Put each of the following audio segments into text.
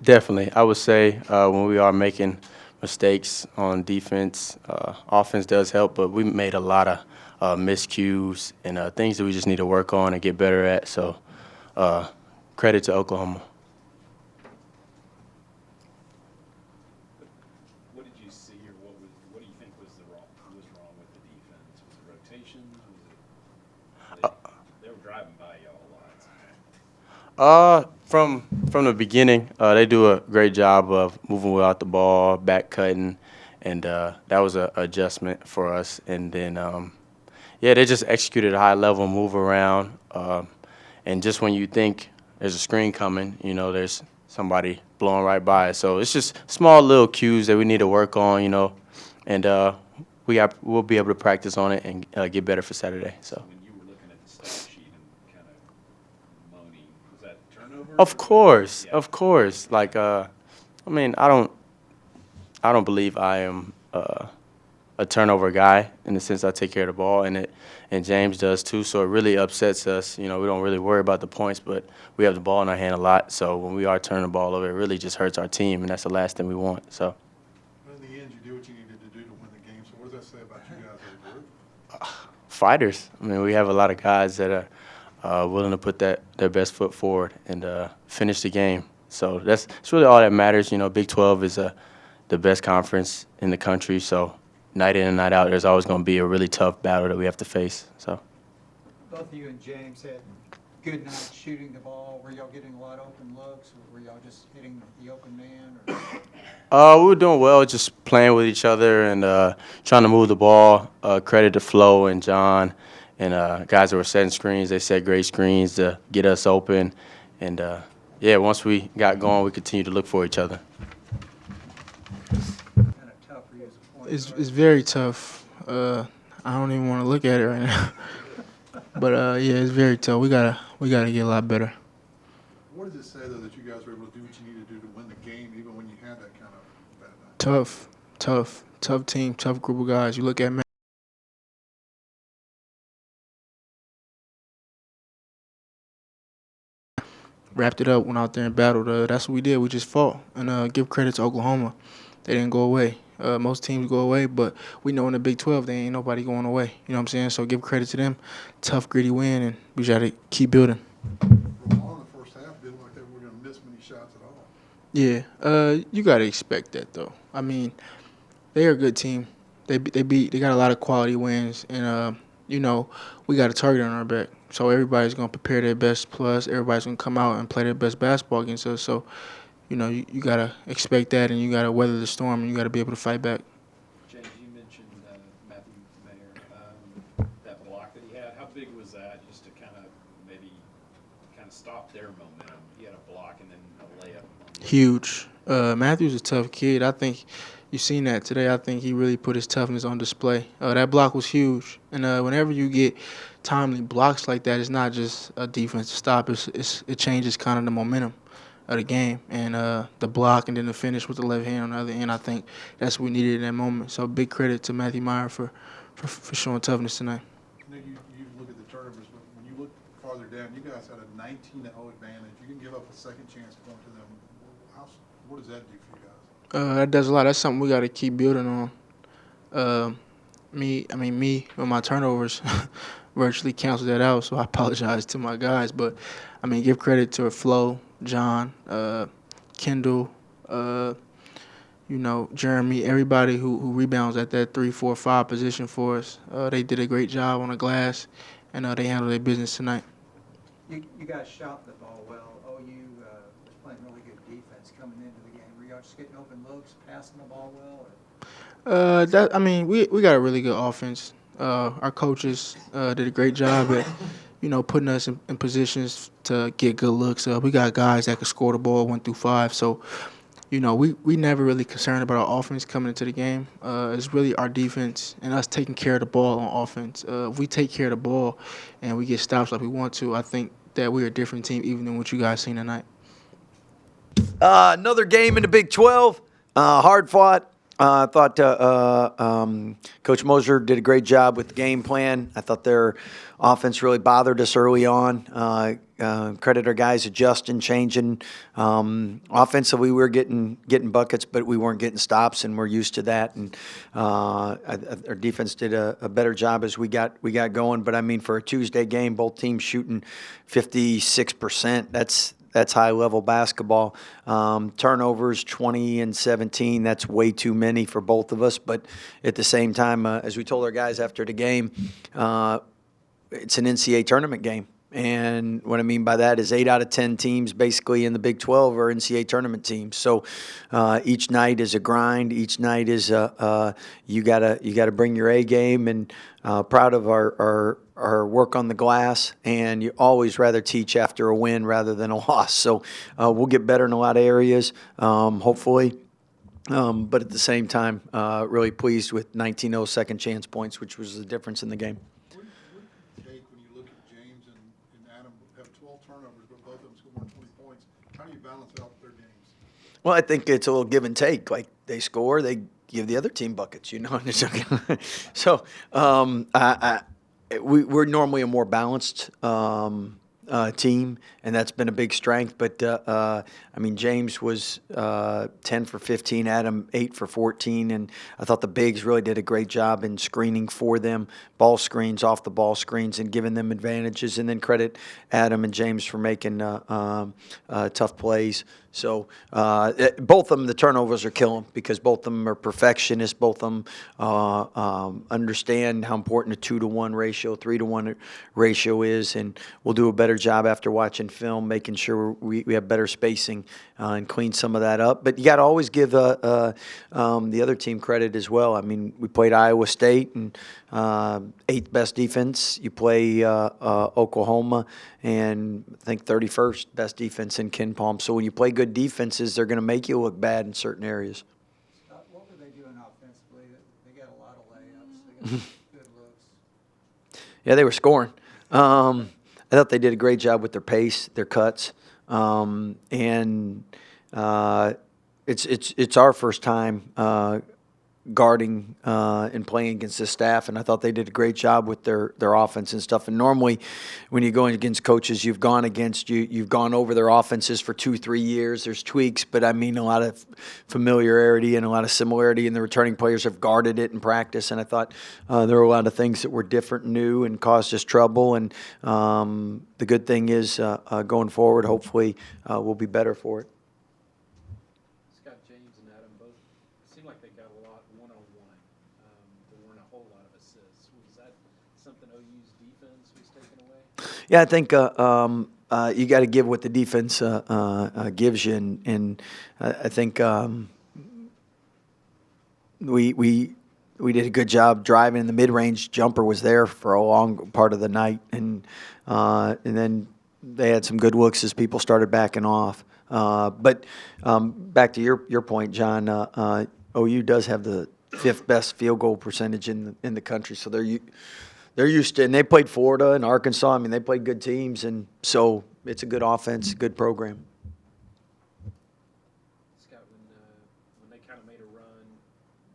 Definitely. I would say when we are making mistakes on defense, offense does help, but we made a lot of miscues and things that we just need to work on and get better at. So uh, credit to Oklahoma. What did you see, or what do you think was wrong with the defense? Was it rotations? Was it they were driving by y'all a lot? From the beginning, they do a great job of moving without the ball, back cutting, and that was a adjustment for us. And then yeah, they just executed at a high level, move around, and just when you think there's a screen coming, there's somebody blowing right by us. So it's just small little cues that we need to work on, and we'll be able to practice on it and get better for Saturday. So So. when you were looking at the stat sheet and kind of moaning, was that turnovers Of or was it? course, Yeah. of course. Like, I mean, I don't believe I am a turnover guy in the sense I take care of the ball, and James does too. So it really upsets us. We don't really worry about the points, but we have the ball in our hand a lot. So when we are turning the ball over, it really just hurts our team, and that's the last thing we want. So But in the end, you did what you needed to do to win the game. So what does that say about you guys as a group? fighters. I mean, we have a lot of guys that are willing to put their best foot forward and finish the game. So that's really all that matters. Big 12 is the best conference in the country. So night in and night out, there's always going to be a really tough battle that we have to face. So Both of you and James had good nights shooting the ball. Were y'all getting a lot of open looks, or were y'all just hitting the open man? we were doing well, just playing with each other and trying to move the ball. Credit to Flo and John and guys that were setting screens. They set great screens to get us open. And yeah, once we got going, we continued to look for each other. Kind of tough for you as a point It's guard. it's very tough. I don't even want to look at it right now. But yeah, it's very tough. We gotta get a lot better. What does it say, though, that you guys were able to do what you needed to do to win the game, even when you had that kind of bad night? Tough team, tough group of guys. You look at wrapped it up, went out there and battled. That's what we did. We just fought. And give credit to Oklahoma. They didn't go away. Most teams go away, but we know in the Big 12 they ain't nobody going away. You know what I'm saying? So give credit to them. Tough, gritty win, and we got to keep building. Well, in the first half, didn't look like they were going to miss many shots at all. Yeah, you got to expect that though. I mean, they're a good team. They got a lot of quality wins, and we got a target on our back. So everybody's gonna prepare their best. Plus, everybody's gonna come out and play their best basketball against us. So you gotta expect that, and you gotta weather the storm, and you gotta be able to fight back. James, you mentioned Matthew Mayer, that block that he had. How big was that, just to kind of maybe kind of stop their momentum? He had a block and then a layup. Huge. Matthew's a tough kid. I think you've seen that today. I think he really put his toughness on display. That block was huge. And whenever you get timely blocks like that, it's not just a defensive stop. It changes kind of the momentum of the game. And the block and then the finish with the left hand on the other end, I think that's what we needed in that moment. So big credit to Matthew Meyer for showing toughness tonight. You look at the turnovers, but when you look farther down, you guys had a 19-0 advantage. You can give up a second chance going to them. What does that do for you guys? That does a lot. That's something we got to keep building on. Uh, me with my turnovers virtually canceled that out. So I apologize to my guys, but give credit to Flo, John, Kendall, Jeremy, everybody who rebounds at that 3, 4, 5 position for us. They did a great job on the glass, and they handled their business tonight. You guys shot the ball well. OU was playing really good defense coming into the game. Were y'all just getting open looks, passing the ball well? We got a really good offense. Our coaches did a great job at, putting us in positions to get good looks. We got guys that could score the ball 1 through 5. So, we never really concerned about our offense coming into the game. It's really our defense and us taking care of the ball on offense. If we take care of the ball and we get stops like we want to, I think that we're a different team even than what you guys seen tonight. Another game in the Big 12, hard fought. I thought Coach Moser did a great job with the game plan. I thought their offense really bothered us early on. Credit our guys adjusting, changing. Offensively, we were getting buckets, but we weren't getting stops, and we're used to that. And our defense did a better job as we got going. But I mean, for a Tuesday game, both teams shooting 56%. That's high-level basketball. Turnovers, 20 and 17, that's way too many for both of us. But at the same time, as we told our guys after the game, it's an NCAA tournament game. And what I mean by that is 8 out of 10 teams basically in the Big 12 are NCAA tournament teams. So each night is a grind. Each night is you gotta bring your A game, and proud of our work on the glass. And you always rather teach after a win rather than a loss. So we'll get better in a lot of areas, hopefully. But at the same time, really pleased with 19-0 second chance points, which was the difference in the game. What do you take when you look at James and Adam have 12 turnovers, but both of them score more than 20 points? How do you balance out their games? Well, I think it's a little give and take. Like, they score, they give the other team buckets, you know. So we're normally a more balanced team, and that's been a big strength. But, I mean, James was 10 for 15, Adam 8 for 14, and I thought the bigs really did a great job in screening for them, ball screens, off the ball screens, and giving them advantages. And then credit Adam and James for making tough plays. So both of them, the turnovers are killing because both of them are perfectionists. Both of them understand how important a 2-to-1 ratio, 3-to-1 ratio is, and we'll do a better job after watching film, making sure we have better spacing and clean some of that up. But you got to always give the other team credit as well. I mean, we played Iowa State, and 8th best defense. You play Oklahoma, and I think 31st best defense in Ken Palm. So when you play good defenses, they're going to make you look bad in certain areas. What were they doing offensively? They got a lot of layups. They got good looks. Yeah, they were scoring. I thought they did a great job with their pace, their cuts, and it's our first time guarding and playing against this staff, and I thought they did a great job with their offense and stuff. And normally, when you're going against coaches you've gone over their offenses for 2-3 years. There's tweaks, but I mean a lot of familiarity and a lot of similarity, and the returning players have guarded it in practice. And I thought there were a lot of things that were different, new, and caused us trouble. And the good thing is going forward, hopefully we'll be better for it. Scott, James and Adam both seemed like they got a lot one-on-one. There weren't a whole lot of assists. Was that something OU's defense was taking away? Yeah, I think you got to give what the defense gives you, and I think we did a good job driving. The mid-range jumper was there for a long part of the night, and then they had some good looks as people started backing off. But back to your point, John, OU does have the 5th best field goal percentage in the country, so they're used to, and they played Florida and Arkansas. I mean, they played good teams, and so it's a good offense, good program. Scott, when they kind of made a run,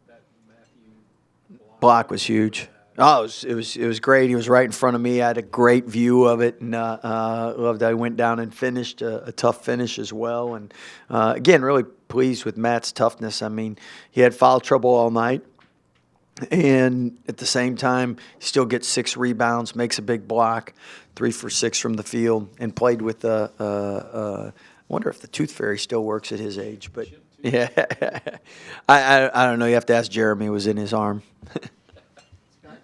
that Matthew Block was huge. Oh, it was great. He was right in front of me. I had a great view of it, and loved that he went down and finished a tough finish as well. And again, really pleased with Matt's toughness. I mean, he had foul trouble all night, and at the same time, he still gets 6 rebounds, makes a big block, 3 for 6 from the field, and played with I wonder if the Tooth Fairy still works at his age, but yeah, I don't know. You have to ask Jeremy. It was in his arm. Scott,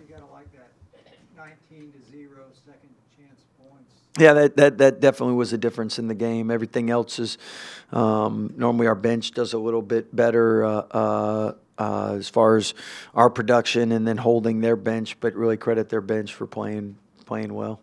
you gotta like that 19-0 second chance points. Yeah, that definitely was a difference in the game. Everything else is normally our bench does a little bit better as far as our production and then holding their bench, but really credit their bench for playing well.